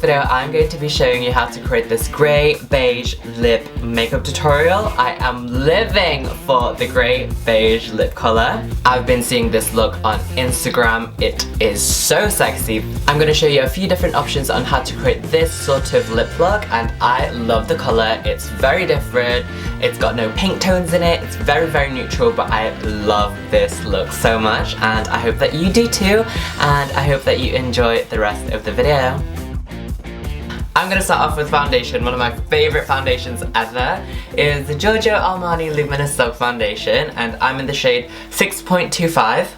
video, I'm going to be showing you how to create this grey beige lip makeup tutorial. I am living for the grey beige lip colour. I've been seeing this look on Instagram. It is so sexy. I'm going to show you a few different options on how to create this sort of lip look, and I love the colour. It's very different. It's got no pink tones in it. It's very, very neutral, but I love this look so much, and I hope that you do too, and I hope that you enjoy the rest of the video. I'm going to start off with foundation. One of my favourite foundations ever is the Giorgio Armani Luminous Silk Foundation, and I'm in the shade 6.25.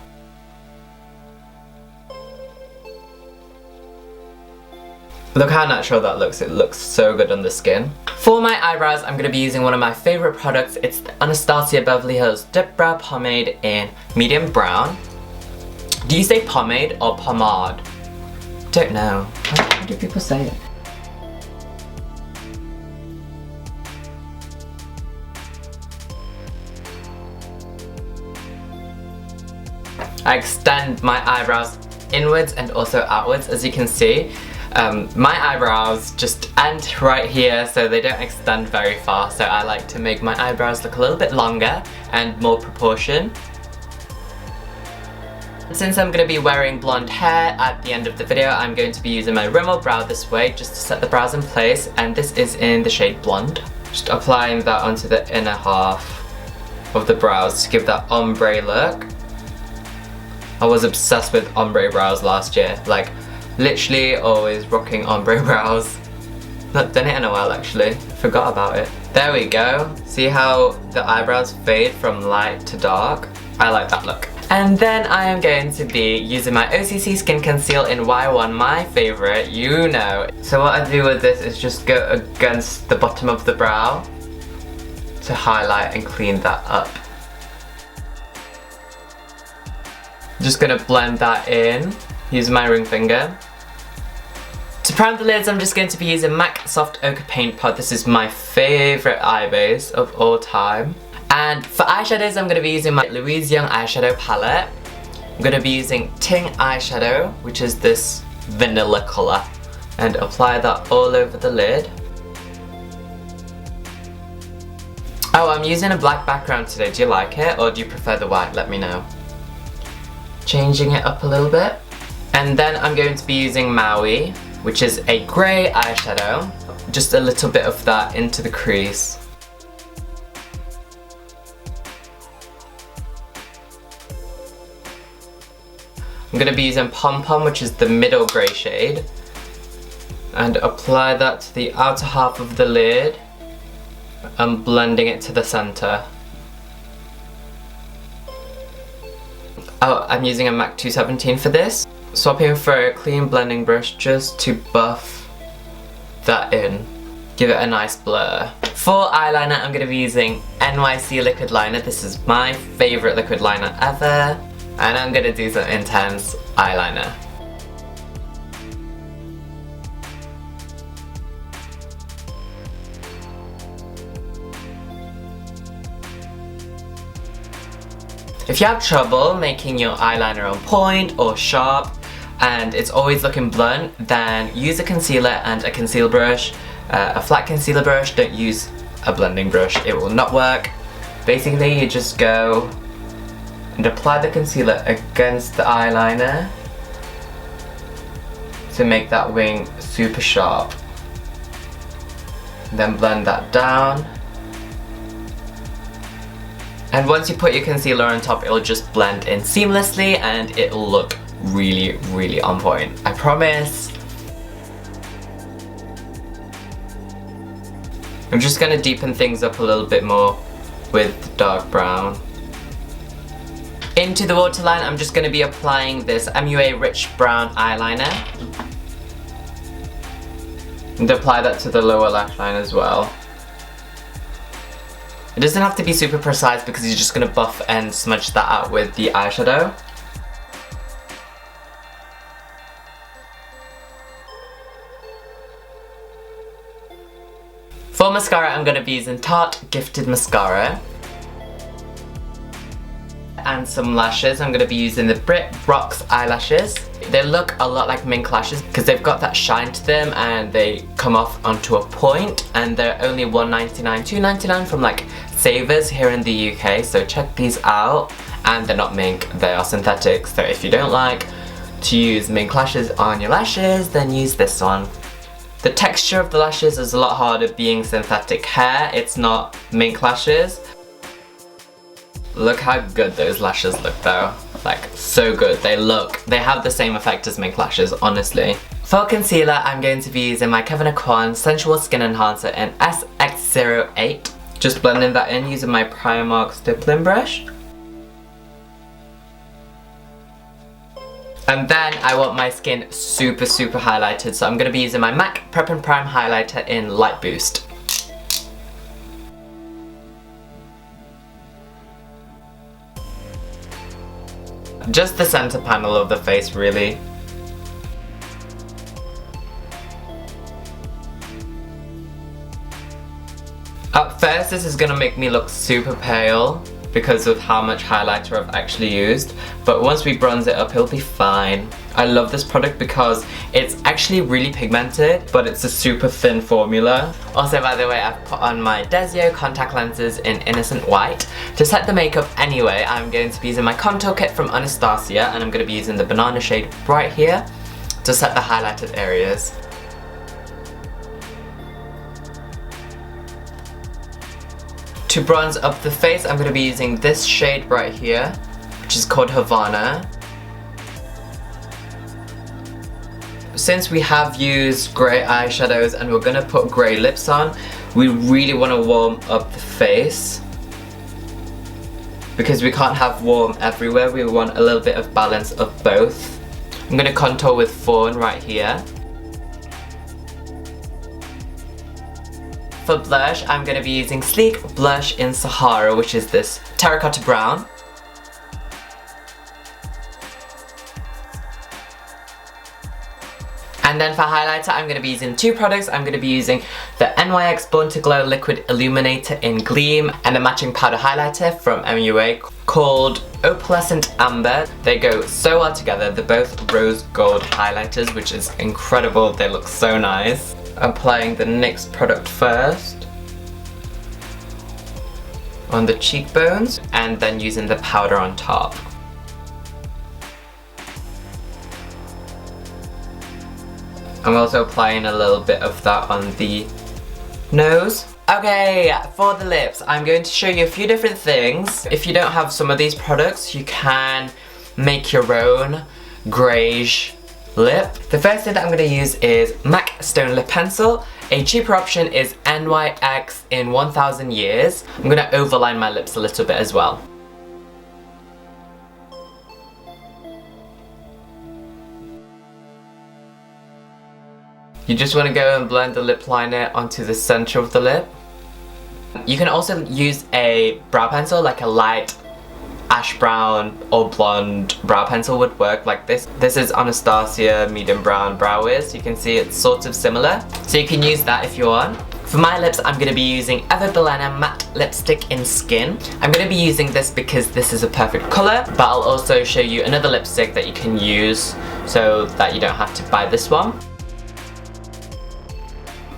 Look how natural that looks. It looks so good on the skin. For my eyebrows, I'm going to be using one of my favourite products. It's the Anastasia Beverly Hills Dip Brow Pomade in medium brown. Do you say pomade or pomade? Don't know. How do people say it? I extend my eyebrows inwards and also outwards, as you can see. My eyebrows just end right here, so they don't extend very far, so I like to make my eyebrows look a little bit longer and more proportion. Since I'm going to be wearing blonde hair at the end of the video, I'm going to be using my Rimmel brow this way just to set the brows in place, and this is in the shade blonde. Just applying that onto the inner half of the brows to give that ombre look. I was obsessed with ombre brows last year, like literally always rocking ombre brows. Not done it in a while actually, forgot about it. There we go. See how the eyebrows fade from light to dark? I like that look. And then I am going to be using my OCC Skin Conceal in Y1, my favourite, you know. So what I do with this is just go against the bottom of the brow to highlight and clean that up. Just gonna blend that in, using my ring finger. To prime the lids, I'm just going to be using MAC Soft Ochre Paint Pot. This is my favourite eye base of all time. And for eyeshadows, I'm going to be using my Louise Young eyeshadow palette. I'm going to be using Ting eyeshadow, which is this vanilla colour, and apply that all over the lid. Oh, I'm using a black background today. Do you like it, or do you prefer the white? Let me know. Changing it up a little bit. And then I'm going to be using Maui, which is a grey eyeshadow. Just a little bit of that into the crease. I'm going to be using Pom Pom, which is the middle grey shade, and apply that to the outer half of the lid and blending it to the centre. Oh, I'm using a MAC 217 for this. Swapping for a clean blending brush just to buff that in. Give it a nice blur. For eyeliner, I'm going to be using NYC liquid liner. This is my favourite liquid liner ever. And I'm going to do some intense eyeliner. If you have trouble making your eyeliner on point or sharp and it's always looking blunt, then use a concealer and a conceal brush. A flat concealer brush, don't use a blending brush, it will not work. Basically, you just go and apply the concealer against the eyeliner to make that wing super sharp. Then blend that down. And once you put your concealer on top, it'll just blend in seamlessly and it'll look really, really on point. I promise. I'm just gonna deepen things up a little bit more with dark brown. Into the waterline, I'm just going to be applying this MUA Rich Brown eyeliner. And apply that to the lower lash line as well. It doesn't have to be super precise because you're just going to buff and smudge that out with the eyeshadow. For mascara, I'm going to be using Tarte Gifted Mascara. And some lashes. I'm going to be using the Brit Rocks eyelashes They look a lot like mink lashes because they've got that shine to them and they come off onto a point, and they're only $1.99, $2.99 from like Savers here in the UK, so check these out. And they're not mink, they are synthetic, so if you don't like to use mink lashes on your lashes, then use this one. The texture of the lashes is a lot harder being synthetic hair, it's not mink lashes. Look how good those lashes look though. Like, so good. They have the same effect as mink lashes, honestly. For concealer, I'm going to be using my Kevyn Aucoin Sensual Skin Enhancer in SX08. Just blending that in using my Primark stippling brush. And then I want my skin super highlighted, so I'm going to be using my MAC Prep and Prime highlighter in Light Boost. Just the center panel of the face, really. At first this is going to make me look super pale because of how much highlighter I've actually used, but once we bronze it up, it'll be fine. I love this product because it's actually really pigmented, but it's a super thin formula. Also, by the way, I've put on my Desio contact lenses in Innocent White. To set the makeup anyway, I'm going to be using my contour kit from Anastasia, and I'm going to be using the banana shade right here to set the highlighted areas. To bronze up the face, I'm going to be using this shade right here, which is called Havana. Since we have used grey eyeshadows and we're going to put grey lips on, we really want to warm up the face. Because we can't have warm everywhere, we want a little bit of balance of both. I'm going to contour with Fawn right here. For blush, I'm going to be using Sleek Blush in Sahara, which is this terracotta brown. And then for highlighter, I'm going to be using two products. I'm going to be using the NYX Born to Glow Liquid Illuminator in Gleam and a matching powder highlighter from MUA called Opalescent Amber. They go so well together. They're both rose gold highlighters, which is incredible. They look so nice. Applying the NYX product first on the cheekbones and then using the powder on top. I'm also applying a little bit of that on the nose. Okay, for the lips, I'm going to show you a few different things. If you don't have some of these products, you can make your own Greige lip. The first thing that I'm going to use is MAC Stone Lip Pencil. A cheaper option is NYX in 1000 Years. I'm going to overline my lips a little bit as well. You just want to go and blend the lip liner onto the center of the lip. You can also use a brow pencil, like a light ash brown or blonde brow pencil would work like this. This is Anastasia medium brown brow wiz. You can see it's sort of similar, so you can use that if you want. For my lips, I'm going to be using Eva Belena matte lipstick in Skin. I'm going to be using this because this is a perfect colour, but I'll also show you another lipstick that you can use so that you don't have to buy this one.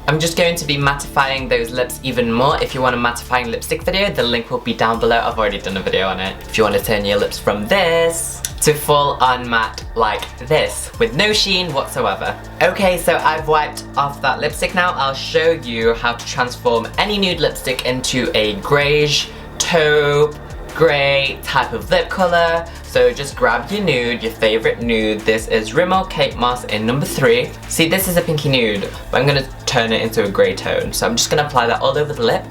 I'm just going to be mattifying those lips even more. If you want a mattifying lipstick video, the link will be down below. I've already done a video on it. If you want to turn your lips from this to full on matte like this, with no sheen whatsoever. Okay, so I've wiped off that lipstick now. I'll show you how to transform any nude lipstick into a greige, taupe, grey type of lip colour. So just grab your nude, your favourite nude. This is Rimmel Kate Moss in number 3. See, this is a pinky nude, but I'm going to turn it into a grey tone. So I'm just going to apply that all over the lip.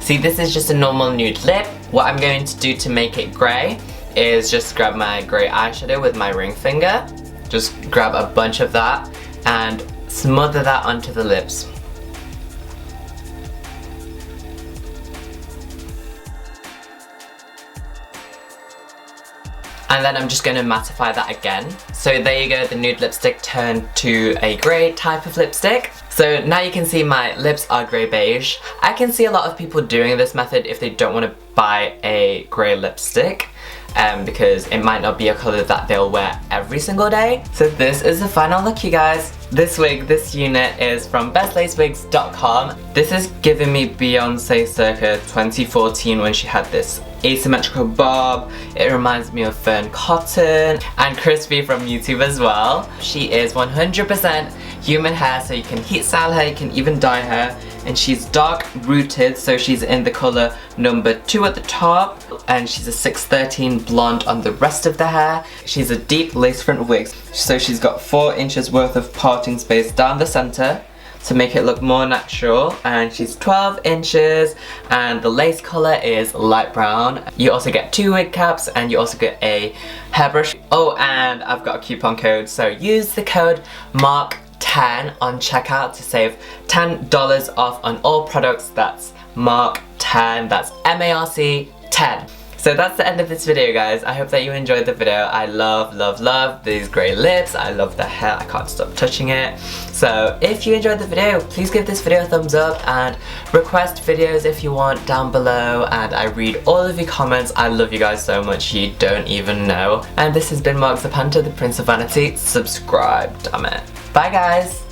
See, this is just a normal nude lip. What I'm going to do to make it grey is just grab my grey eyeshadow with my ring finger. Just grab a bunch of that and smother that onto the lips. And then I'm just going to mattify that again. So there you go, the nude lipstick turned to a grey type of lipstick. So now you can see my lips are grey beige. I can see a lot of people doing this method if they don't want to buy a grey lipstick. Because it might not be a colour that they'll wear every single day. So this is the final look, you guys. This wig, this unit is from BestLaceWigs.com. This is giving me Beyonce circa 2014 when she had this asymmetrical bob. It reminds me of Fern Cotton and Crispy from YouTube as well. She is 100% human hair, so you can heat style her, you can even dye her. And she's dark rooted, so she's in the colour number 2 at the top, and she's a 613 blonde on the rest of the hair. She's a deep lace front wig, so she's got 4 inches worth of parting space down the centre to make it look more natural, and she's 12 inches and the lace colour is light brown. You also get 2 wig caps and you also get a hairbrush. Oh, and I've got a coupon code, so use the code MARC10 on checkout to save $10 off on all products. That's MARC10, that's MARC 10. So that's the end of this video, guys. I hope that you enjoyed the video. I love these grey lips. I love the hair. I can't stop touching it. So if you enjoyed the video, please give this video a thumbs up and request videos if you want down below, and I read all of your comments. I love you guys so much, you don't even know. And this has been Marc Zapanta, the Prince of Vanity. Subscribe, damn it. Bye, guys.